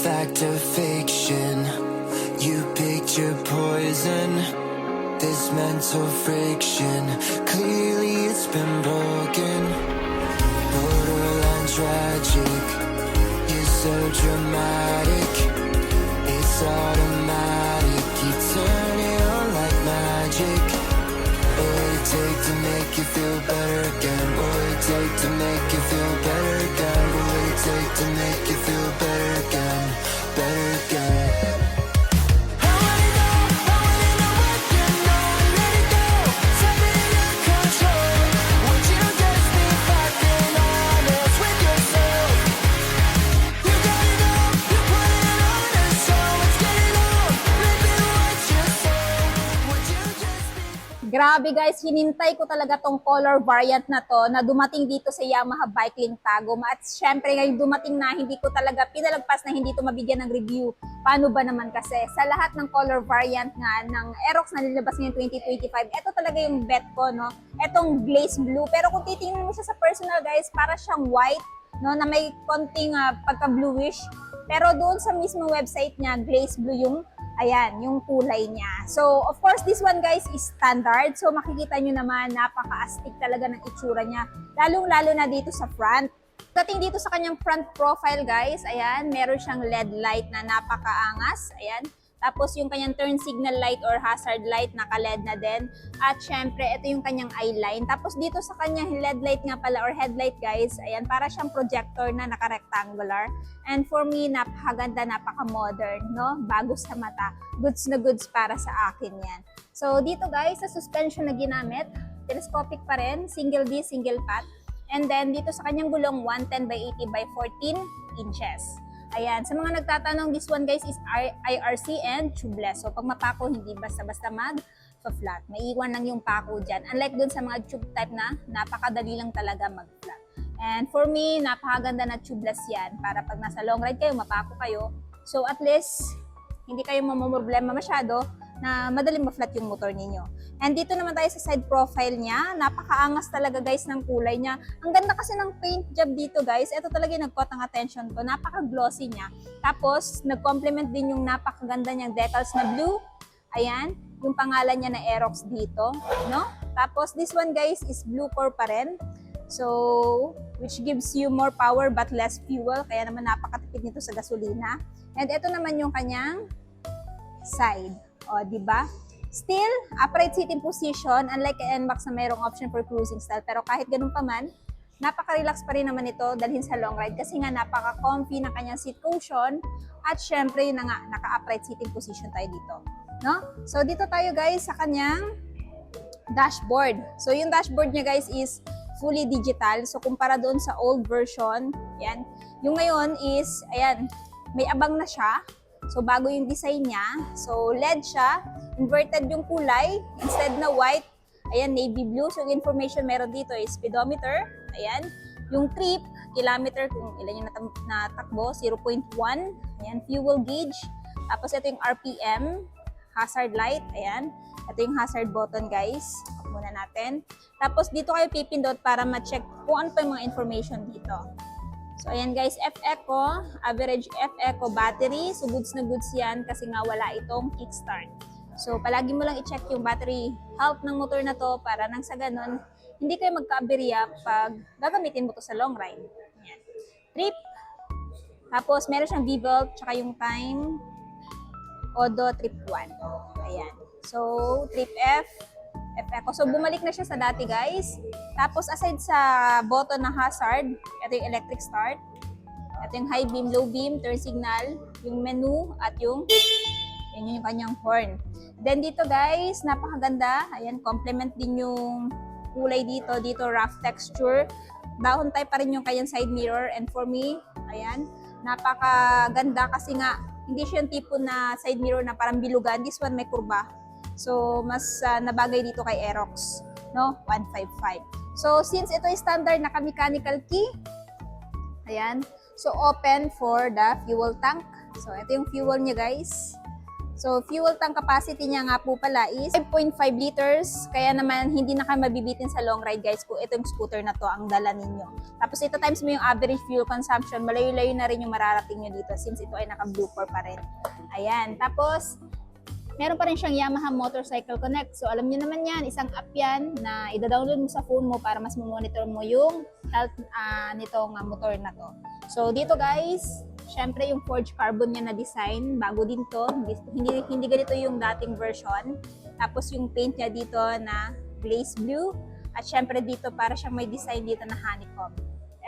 fact or fiction? You picture poison, this mental friction. Clearly it's been broken, borderline tragic. You're so dramatic, it's automatic. You turn it on like magic. What would it take to make you feel better again? What would it take to make you feel better again? What would it take to make you feel better again? Better again. Grabe guys, hinintay ko talaga tong color variant na to na dumating dito sa Yamaha Bike Link Tagum. At syempre ngayon dumating na, hindi ko talaga pinalagpas na hindi to mabigyan ng review. Paano ba naman kasi? Sa lahat ng color variant nga ng Aerox na nilabas ngayon 2025, ito talaga yung bet ko, no? Etong glaze blue. Pero kung titingnan mo siya sa personal guys, para siyang white, no? Na may konting pagka-bluish. Pero doon sa mismo website niya, glaze blue yung ayan, yung kulay niya. So, of course, this one guys is standard. So, makikita nyo naman, napaka-astig talaga ng itsura niya. Lalong-lalo na dito sa front. Dating dito sa kanyang front profile guys, ayan, meron siyang LED light na napaka-angas. Ayan. Tapos yung kanyang turn signal light or hazard light, naka-LED na din. At syempre, ito yung kanyang eye line. Tapos dito sa kanyang LED light nga pala or headlight guys, ayan, para siyang projector na naka-rectangular. And for me, napakaganda, napaka-modern, no? Bago sa mata. Goods na goods para sa akin yan. So dito guys, sa suspension na ginamit, telescopic pa rin, single disc, single path. And then dito sa kanyang gulong, 110 by 80 by 14 inches. Ayan, sa mga nagtatanong, this one guys is IRC and tubeless. So pag mapako, hindi basta-basta mag-flat. Maiiwan lang yung pako dyan. Unlike dun sa mga tube type na, napakadali lang talaga mag-flat. And for me, napakaganda na tubeless yan. Para pag nasa long ride kayo, mapako kayo. So at least, hindi kayo mamumroblema masyado na madaling ma-flat yung motor ninyo. And dito naman tayo sa side profile niya. Napakaangas talaga guys ng kulay niya. Ang ganda kasi ng paint job dito guys. Ito talaga yung nag-caught ang attention ko. Napaka-glossy niya. Tapos, nag-complement din yung napakaganda niyang decals na blue. Ayan, yung pangalan niya na Aerox dito. No? Tapos, this one guys is blue core pa rin. So, which gives you more power but less fuel. Kaya naman napakatipid nito sa gasolina. And ito naman yung kanyang side. O, di ba? Still, upright sitting position, unlike kay NMAX na mayroong option for cruising style. Pero kahit ganun pa man, napaka-relax pa rin naman ito dalhin sa long ride kasi nga napaka-comfy ng kanyang seat cushion at syempre yun na nga, naka-upright sitting position tayo dito. No? So, dito tayo guys sa kanyang dashboard. So, yung dashboard niya guys is fully digital. So, kumpara doon sa old version, yan. Yung ngayon is, ayan, may abang na siya. So, bago yung design niya. So, LED siya. Inverted yung kulay. Instead na white, ayan, navy blue. So, yung information meron dito is speedometer. Ayan. Yung trip, kilometer, kung ilan yung natakbo, 0.1. Ayan, fuel gauge. Tapos, ito yung RPM. Hazard light. Ayan. Ito yung hazard button, guys. Off muna natin. Tapos, dito kayo pipindot para ma-check kung ano pa yung mga information dito. So, ayan guys, F-Eco, average F-Eco battery. So, goods na goods yan kasi nga wala itong kickstart. So, palagi mo lang i-check yung battery health ng motor na to para nang sa ganun, hindi kayo magka-aberya pag gagamitin mo to sa long ride. Ayan. Trip. Tapos, meron siyang V-belt, tsaka yung time. Odo, trip 1. Ayan. So, trip F. F-Eco. So, bumalik na siya sa dati, guys. Tapos, aside sa button na hazard, ito yung electric start. Ito yung high beam, low beam, turn signal, yung menu, at yung kanyang horn. Then, dito, guys, napakaganda. Ayan, complement din yung kulay dito. Dito, rough texture. Dahon type pa rin yung kanyang side mirror. And for me, ayan, napakaganda kasi nga, hindi siya yung tipo na side mirror na parang bilugan. This one may kurba. So, mas nabagay dito kay Aerox, no? 155. So, since ito is standard naka-mechanical key, ayan. So, open for the fuel tank. So, ito yung fuel niya, guys. So, fuel tank capacity niya nga po pala is 5.5 liters. Kaya naman, hindi na kayo mabibitin sa long ride, guys, kung itong scooter na to ang dala ninyo. Tapos, ito times mo yung average fuel consumption, malayo-layo na rin yung mararating nyo dito since ito ay naka-Blue 4 pa rin. Ayan. Tapos, meron pa rin siyang Yamaha Motorcycle Connect. So, alam niyo naman yan, isang app yan na ida-download mo sa phone mo para mas monitor mo yung health nitong motor na to. So, dito guys, syempre yung forged carbon niya na design, bago din to. Hindi ganito yung dating version. Tapos yung paint niya dito na glaze blue. At syempre dito para siyang may design dito na honeycomb.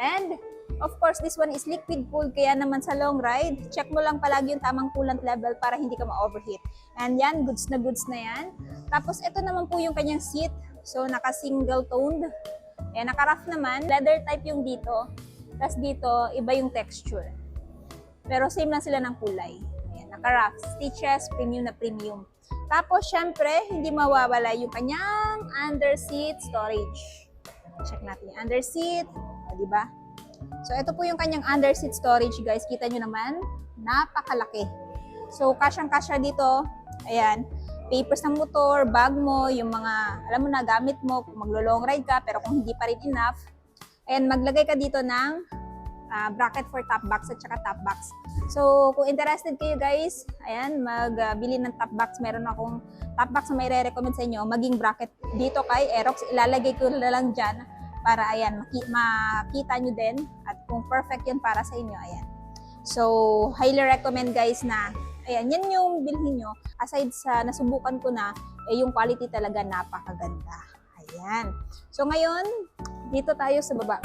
And of course, this one is liquid cooled, kaya naman sa long ride, check mo lang palagi yung tamang coolant level para hindi ka ma-overheat. And yan, goods na yan. Tapos ito naman po yung kanyang seat. So naka-single toned. Ayan, naka-rough naman. Leather type yung dito. Tapos dito, iba yung texture. Pero same lang sila ng kulay. Ayan, naka-rough. Stitches, premium na premium. Tapos, syempre, hindi mawawala yung kanyang under-seat storage. Check natin yung under-seat. O, diba? So, ito po yung kanyang under-seat storage, guys. Kita nyo naman, napakalaki. So, kasyang-kasya dito. Ayan, papers ng motor, bag mo, yung mga, alam mo na, gamit mo kung maglo-long ride ka, pero kung hindi pa rin enough. Ayan, maglagay ka dito ng bracket for top box at saka top box. So, kung interested kayo guys, ayan, magbili ng top box. Meron akong top box na may re-recommend sa inyo, maging bracket dito kay Aerox. Ilalagay ko na lang dyan para, ayan, makita nyo din. At kung perfect yun para sa inyo, ayan. So, highly recommend guys na, ayan, yan yung bilhin nyo. Aside sa nasubukan ko na, yung quality talaga napakaganda. Ayan. So, ngayon, dito tayo sa baba.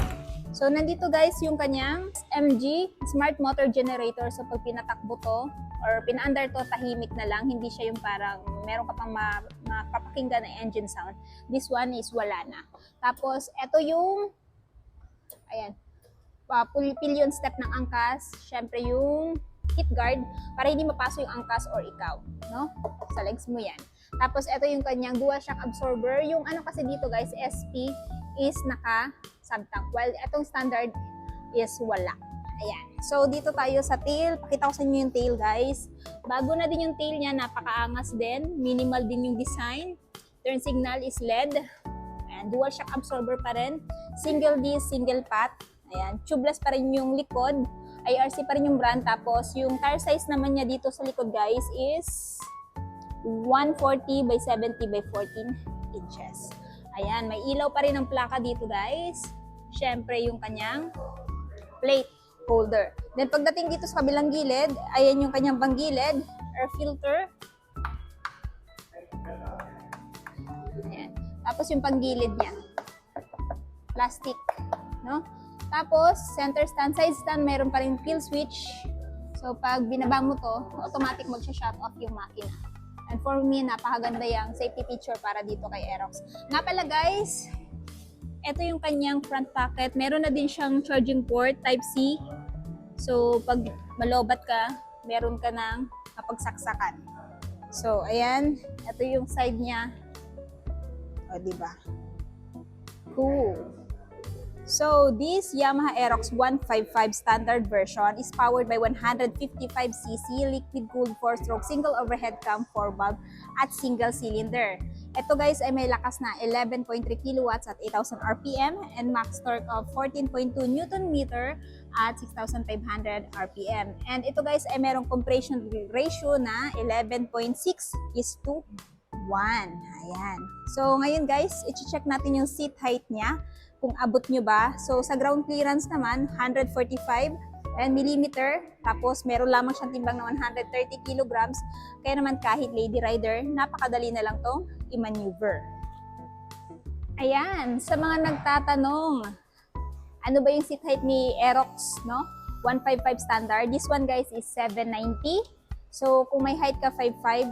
So, nandito guys yung kanyang MG Smart Motor Generator. So, pag pinatakbo to or pinaandar to, tahimik na lang. Hindi siya yung parang meron ka pang mapapakinggan na engine sound. This one is wala na. Tapos, ito yung ayan, pillion step ng angkas. Syempre yung hit guard para hindi mapaso yung angkas or ikaw, no? Sa legs mo yan. Tapos, ito yung kanyang dual shock absorber. Yung ano kasi dito guys, SP is naka-subtank. While itong standard is wala. Ayan. So, dito tayo sa tail. Pakita ko sa inyo yung tail, guys. Bago na din yung tail niya. Napakaangas din. Minimal din yung design. Turn signal is LED. Ayan. Dual shock absorber pa rin. Single disc, single pot. Ayan. Tubeless pa rin yung likod. IRC pa rin yung brand. Tapos, yung tire size naman niya dito sa likod, guys, is 140 by 70 by 14 inches. Ayan, may ilaw pa rin ang plaka dito guys. Syempre yung kanyang plate holder. Then pagdating dito sa kabilang gilid, ayan yung kanyang panggilid, air filter. Ayan. Tapos yung panggilid niya, plastic, no? Tapos center stand, side stand, meron pa rin kill switch. So pag binaba mo to, automatic mag-shut off yung makina. And for me, napakaganda yung safety feature para dito kay Aerox. Nga pala guys, ito yung kanyang front pocket. Meron na din siyang charging port, Type-C. So, pag malobat ka, meron ka ng kapagsaksakan. So, ayan. Ito yung side niya. O, diba? Cool. So, this Yamaha Aerox 155 standard version is powered by 155cc liquid-cooled 4-stroke single overhead cam 4-valve at single cylinder. Ito guys ay may lakas na 11.3 kilowatts at 8,000 RPM and max torque of 14.2 Newton meter at 6,500 RPM. And ito guys ay merong compression ratio na 11.6:1. Ayan. So, ngayon guys, i-check natin yung seat height niya. Kung abot nyo ba. So, sa ground clearance naman, 145 millimeter. Tapos, meron lamang siyang timbang na 130 kilograms. Kaya naman, kahit lady rider, napakadali na lang tong i-maneuver. Ayan, sa mga nagtatanong, ano ba yung seat height ni Aerox, no? 155 standard. This one, guys, is 790. So, kung may height ka 5'5",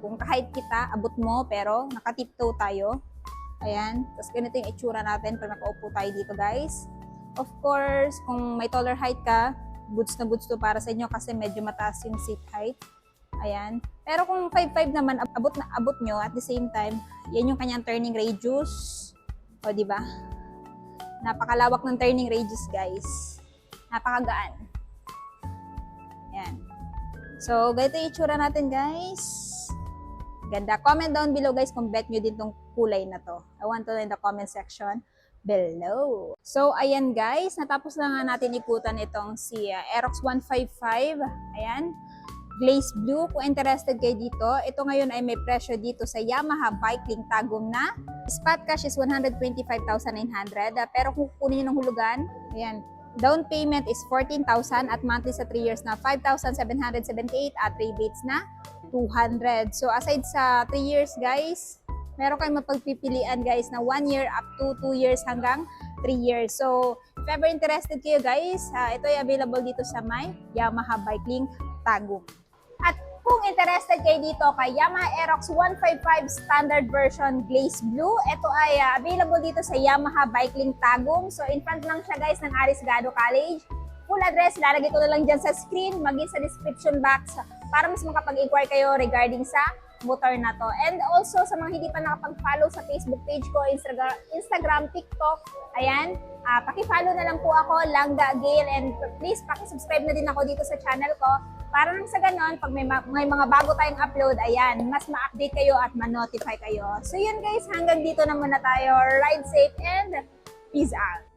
kung ka-height kita, abot mo, pero nakatiptoe tayo. Ayan. Tapos ganito yung itsura natin pag nakaupo tayo dito guys. Of course, kung may taller height ka, goods na goods to para sa inyo kasi medyo mataas yung seat height. Ayan. Pero kung 5'5 naman, abot na abot nyo at the same time, yan yung kanyang turning radius. O, diba? Napakalawak ng turning radius guys. Napakagaan. Ayan. So, ganito yung itsura natin, guys. Ganda. Comment down below, guys, kung bet nyo din tong kulay na to. I want to know in the comment section below. So, ayan, guys. Natapos na nga natin ikutan itong si Aerox 155. Ayan. Glaze Blue. Kung interested kayo dito, ito ngayon ay may presyo dito sa Yamaha Bike Link Tagum na. Spot cash is 125,900. Pero kung kukunin nyo ng hulugan, ayan, down payment is 14,000 at monthly sa 3 years na 5,778 at rebates na 200. So aside sa 3 years, guys, meron kayong mapagpipilian, guys, na 1 year up to 2 years hanggang 3 years. So if ever interested kayo, guys, ito ay available dito sa my Yamaha Bike Link Tagum. At kung interested kayo dito kay Yamaha Aerox 155 Standard Version Glaze Blue, ito ay available dito sa Yamaha Bike Link Tagum. So in front lang siya, guys, ng Arriesgado College. Full address, lalagay ko na lang dyan sa screen, maging sa description box para mas makapag-inquire kayo regarding sa motor na to. And also sa mga hindi pa nakapag-follow sa Facebook page ko, Instagram, TikTok, ayan, paki-follow na lang po ako, Langga Gail, and please paki-subscribe na din ako dito sa channel ko para nang sa ganon, pag may mga bago tayong upload, ayan, mas ma-update kayo at ma-notify kayo. So yun, guys, hanggang dito na muna tayo. Ride safe and peace out!